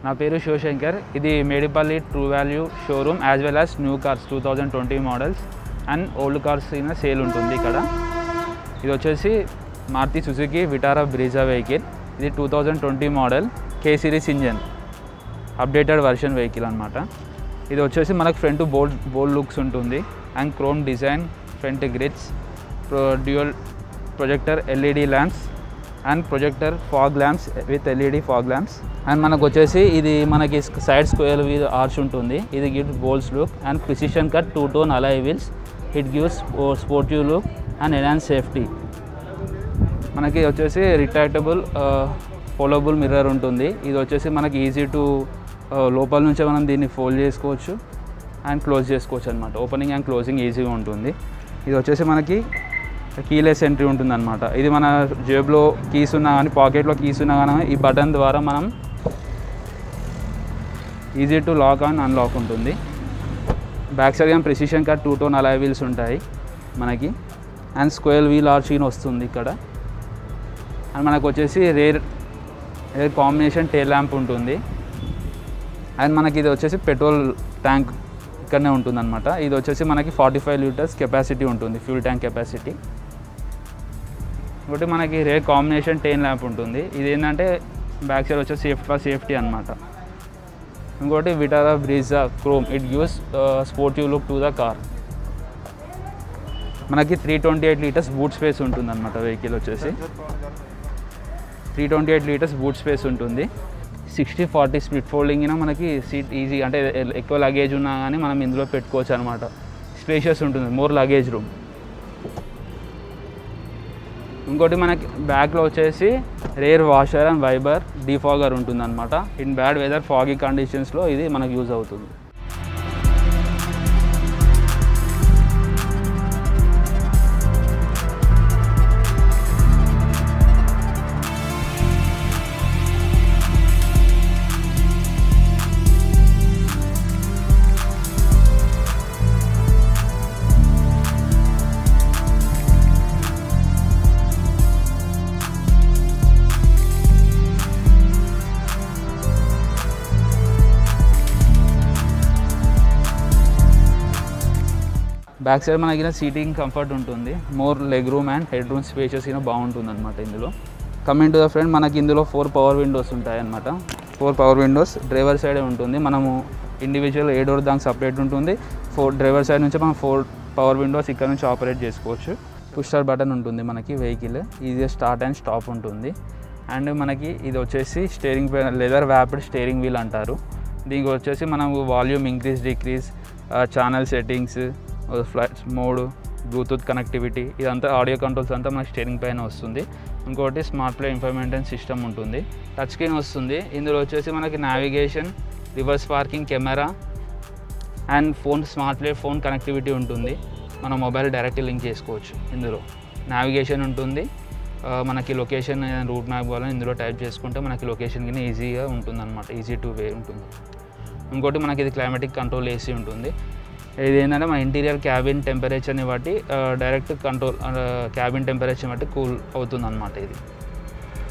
నా పేరు శివశంకర్. ఇది Medipalli true value showroom as well as new cars 2020 models and old cars అయిన సేల్ ఉంటుంది ఇక్కడ. ఇది వచ్చేసి Maruti Suzuki Vitara Brezza vehicle. ఇది 2020 model K series engine updated version vehicle అనమాట. ఇది వచ్చేసి మనకు ఫ్రంట్ బోల్డ్ లుక్స్ ఉంటుంది and chrome design, front grids, dual projector LED lamps and projector fog lamps with LED fog lamps. And మనకు వచ్చేసి ఇది మనకి సైడ్ స్క్వేర్ వీల్ ఆర్చ్ ఉంటుంది. ఇది gives bolts look and precision cut 2-tone alloy wheels. It gives sportive look and enhance safety. మనకి వచ్చేసి retractable foldable mirror ఉంటుంది. ఇది వచ్చేసి మనకి ఈజీ టు లోపల నుంచే మనం దీన్ని ఫోల్డ్ చేసుకోవచ్చు అండ్ క్లోజ్ చేసుకోవచ్చు అనమాట. ఓపెనింగ్ అండ్ క్లోజింగ్ ఈజీగా ఉంటుంది. ఇది వచ్చేసి మనకి కీలెస్ ఎంట్రీ ఉంటుంది అనమాట. ఇది మన జేబులో కీస్ ఉన్నా కానీ, పాకెట్లో కీస్ ఉన్నా కానీ ఈ బటన్ ద్వారా మనం easy to lock and unlock ఉంటుంది. Back side precision cut 2-tone alloy wheels ఉంటాయి మనకి అండ్ స్క్వేర్ వీల్ ఆర్చ్ వస్తుంది ఇక్కడ. అండ్ మనకు వచ్చేసి రేర్ కాంబినేషన్ టెయిల్ ల్యాంప్ ఉంటుంది. అండ్ మనకి ఇది వచ్చేసి పెట్రోల్ ట్యాంక్ ఇక్కడనే ఉంటుంది అనమాట. ఇది వచ్చేసి మనకి 45 లీటర్స్ కెపాసిటీ ఉంటుంది, ఫ్యూల్ ట్యాంక్ కెపాసిటీ. ఒకటి మనకి రేర్ కాంబినేషన్ టెయిల్ ల్యాంప్ ఉంటుంది. ఇది ఏంటంటే బ్యాక్ సైడ్ వచ్చేసి సేఫ్టీ అనమాట. ఇంకోటి Vitara Brezza chrome, it gives sportive look to the car. మనకి 328 లీటర్స్ బూట్ స్పేస్ ఉంటుంది అనమాట. వెహికల్ వచ్చేసి 328 లీటర్స్ బూట్ స్పేస్ ఉంటుంది. 60-40 స్ప్లిట్ ఫోల్డింగ్ అయినా మనకి సీట్ ఈజీ, అంటే ఎక్కువ లగేజ్ ఉన్నా కానీ మనం ఇందులో పెట్టుకోవచ్చు అనమాట. స్పేషియస్ ఉంటుంది, మోర్ లగేజ్ రూమ్. ఇంకోటి మనకి బ్యాక్లో వచ్చేసి రేర్ వాషర్ అండ్ వైబర్ డిఫాగర్ ఉంటుంది అనమాట. ఇన్ బ్యాడ్ వెదర్ ఫాగీ కండిషన్స్లో ఇది మనకు యూజ్ అవుతుంది. బ్యాక్ సైడ్ మనకి సీటింగ్ కంఫర్ట్ ఉంటుంది. More leg room and head room spacious బాగుంటుంది అనమాట. ఇందులో కమింగ్ టు ద ఫ్రంట్ మనకి ఇందులో 4 పవర్ విండోస్ ఉంటాయి అనమాట. 4 పవర్ విండోస్ డ్రైవర్ సైడే ఉంటుంది. మనము ఇండివిజువల్ ఏ డోర్ దానికి సపరేట్ ఉంటుంది. డ్రైవర్ సైడ్ నుంచి మనం 4 పవర్ విండోస్ ఇక్కడ నుంచి ఆపరేట్ చేసుకోవచ్చు. పుష్ స్టార్ట్ బటన్ ఉంటుంది మనకి. వెహికల్ ఈజీగా స్టార్ట్ అండ్ స్టాప్ ఉంటుంది. అండ్ మనకి ఇది వచ్చేసి స్టీరింగ్ లెదర్ వ్యాప్డ్ స్టీరింగ్ వీల్ అంటారు. దీనికి వచ్చేసి మనం volume increase decrease, channel settings, flights mode, Bluetooth connectivity, ఇదంతా ఆడియో కంట్రోల్స్ అంతా మనకి స్టీరింగ్ పైన వస్తుంది. ఇంకోటి స్మార్ట్ ప్లే ఇన్ఫర్టైన్మెంట్ సిస్టమ్ ఉంటుంది. టచ్ స్క్రీన్ వస్తుంది. ఇందులో వచ్చేసి మనకి navigation, reverse parking, camera and smart play phone connectivity ఉంటుంది. మన మొబైల్ డైరెక్ట్ లింక్ చేసుకోవచ్చు. ఇందులో నావిగేషన్ ఉంటుంది. మనకి లొకేషన్ రూట్ మ్యాప్ వల్ల ఇందులో టైప్ చేసుకుంటే మనకి లొకేషన్ కింద ఈజీగా ఉంటుంది అనమాట. ఈజీ టు వే ఉంటుంది. ఇంకోటి మనకి ఇది క్లైమాటిక్ కంట్రోల్ ఏసీ ఉంటుంది. ఇది ఏంటంటే మన ఇంటీరియర్ క్యాబిన్ టెంపరేచర్ని బట్టి డైరెక్ట్ కంట్రోల్ క్యాబిన్ టెంపరేచర్ బట్టి కూల్ అవుతుంది అనమాట ఇది.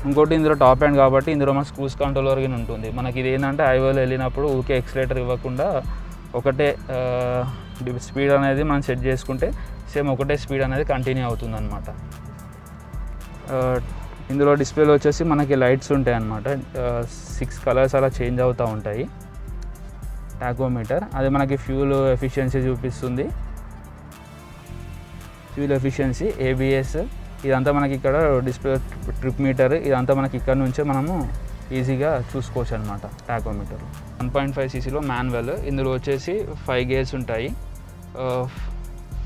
ఇంకోటి ఇందులో టాప్ హ్యాండ్ కాబట్టి ఇందులో మన క్రూజ్ కంట్రోల్ వరకు ఉంటుంది. మనకి ఇది ఏంటంటే హైవేలో వెళ్ళినప్పుడు ఊరికే ఎక్సిలేటర్ ఇవ్వకుండా ఒకటే స్పీడ్ అనేది మనం సెట్ చేసుకుంటే సేమ్ ఒకటే స్పీడ్ అనేది కంటిన్యూ అవుతుంది అనమాట. ఇందులో డిస్ప్లేలో వచ్చేసి మనకి లైట్స్ ఉంటాయి అన్నమాట. 6 కలర్స్ అలా చేంజ్ అవుతూ ఉంటాయి. టాకోమీటర్ అది మనకి ఫ్యూల్ ఎఫిషియన్సీ చూపిస్తుంది. ఫ్యూల్ ఎఫిషియన్సీ, ఏబిఎస్, ఇదంతా మనకి ఇక్కడ డిస్ప్లే, ట్రిప్ మీటర్, ఇదంతా మనకి ఇక్కడ నుంచే మనము ఈజీగా చూసుకోవచ్చు అనమాట. Tachometer 1.5 cc manual. ఇందులో వచ్చేసి 5 గేర్స్ ఉంటాయి.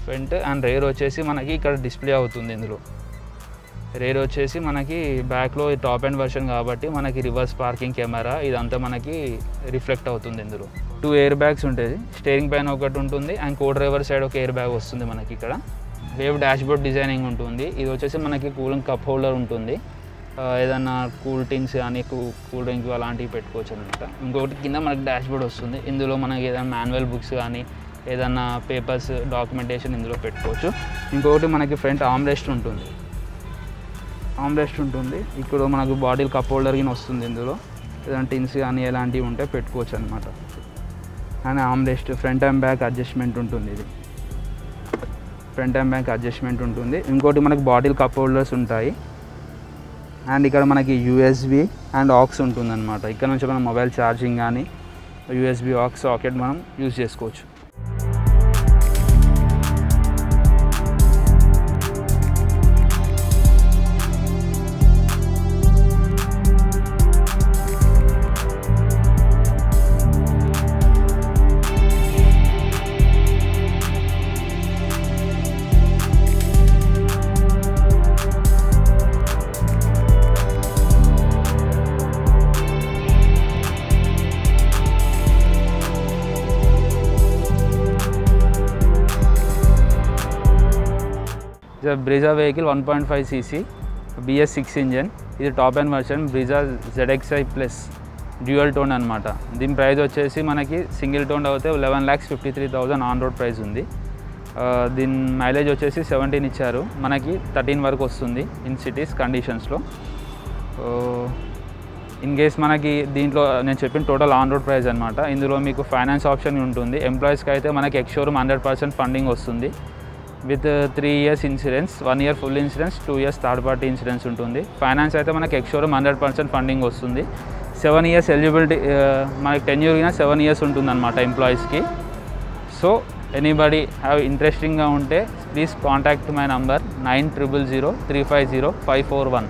ఫ్రంట్ అండ్ రేర్ వచ్చేసి మనకి ఇక్కడ డిస్ప్లే అవుతుంది. ఇందులో రేర్ వచ్చేసి మనకి బ్యాక్లో టాప్ అండ్ వర్షన్ కాబట్టి మనకి రివర్స్ పార్కింగ్, కెమెరా, ఇదంతా మనకి రిఫ్లెక్ట్ అవుతుంది. ఇందులో 2 ఎయిర్ బ్యాగ్స్ ఉంటుంది. స్టీరింగ్ పైన ఒకటి ఉంటుంది అండ్ కో డ్రైవర్ సైడ్ ఒక ఎయిర్ బ్యాగ్ వస్తుంది మనకి ఇక్కడ. వేవ్ డాష్ బోర్డ్ డిజైనింగ్ ఉంటుంది. ఇది వచ్చేసి మనకి కూలింగ్ కప్ హోల్డర్ ఉంటుంది. ఏదన్నా కూల్ డ్రింక్స్ కానీ కూల్ డ్రింక్ అలాంటివి పెట్టుకోవచ్చు అనమాట. ఇంకొకటి కింద మనకి డాష్ బోర్డ్ వస్తుంది. ఇందులో మనకి ఏదైనా మాన్యువల్ బుక్స్ కానీ ఏదన్నా పేపర్స్, డాక్యుమెంటేషన్ ఇందులో పెట్టుకోవచ్చు. ఇంకొకటి మనకి ఫ్రంట్ ఆర్మ్రెస్ట్ ఉంటుంది. ఇక్కడ మనకు బాటిల్ కప్ హోల్డర్ కింద వస్తుంది. ఇందులో ఏదైనా టిన్స్ కానీ ఎలాంటివి ఉంటే పెట్టుకోవచ్చు అనమాట. And armrest front and back adjustment ఉంటుంది. ఇది ఫ్రంట్ అండ్ బ్యాక్ అడ్జస్ట్మెంట్ ఉంటుంది. ఇంకోటి మనకి బాటిల్ కప్ హోల్డర్స్ ఉంటాయి. అండ్ ఇక్కడ మనకి యూఎస్బి అండ్ ఆక్స్ ఉంటుందన్నమాట. ఇక్కడ నుంచి మనం మొబైల్ ఛార్జింగ్ కానీ యూఎస్బి ఆక్స్ సాకెట్ మనం యూజ్ చేసుకోవచ్చు. Brezza vehicle 1.5 cc BS6 engine. ఇది top and version Brezza ZXi plus dual tone అనమాట. దీని ప్రైస్ వచ్చేసి మనకి సింగిల్ టోన్ అయితే 11,53,000 ఆన్ రోడ్ ప్రైస్ ఉంది. దీని మైలేజ్ వచ్చేసి 17 ఇచ్చారు. మనకి 13 వరకు వస్తుంది ఇన్ సిటీస్ కండిషన్స్లో. ఇన్ కేస్ మనకి దీంట్లో నేను చెప్పిన టోటల్ ఆన్ రోడ్ ప్రైస్ అనమాట. ఇందులో మీకు ఫైనాన్స్ ఆప్షన్ ఉంటుంది. ఎంప్లాయీస్కి అయితే మనకి ఎక్స్ షోరూమ్ 100% ఫండింగ్ వస్తుంది with 3 years insurance, 1 year full insurance, 2 years third party insurance ఉంటుంది. ఫైనాన్స్ అయితే మనకి ఎక్స్ షోరూమ్ 100% ఫండింగ్ వస్తుంది. 7 years ఎలిజిబిలిటీ, మనకి టెన్యూర్ అయినా 7 years ఉంటుంది అనమాట ఎంప్లాయీస్కి. సో ఎనీబడి హ్యావ్ ఇంట్రెస్టింగ్గా ఉంటే ప్లీజ్ కాంటాక్ట్ మై నంబర్ 9000 350 541.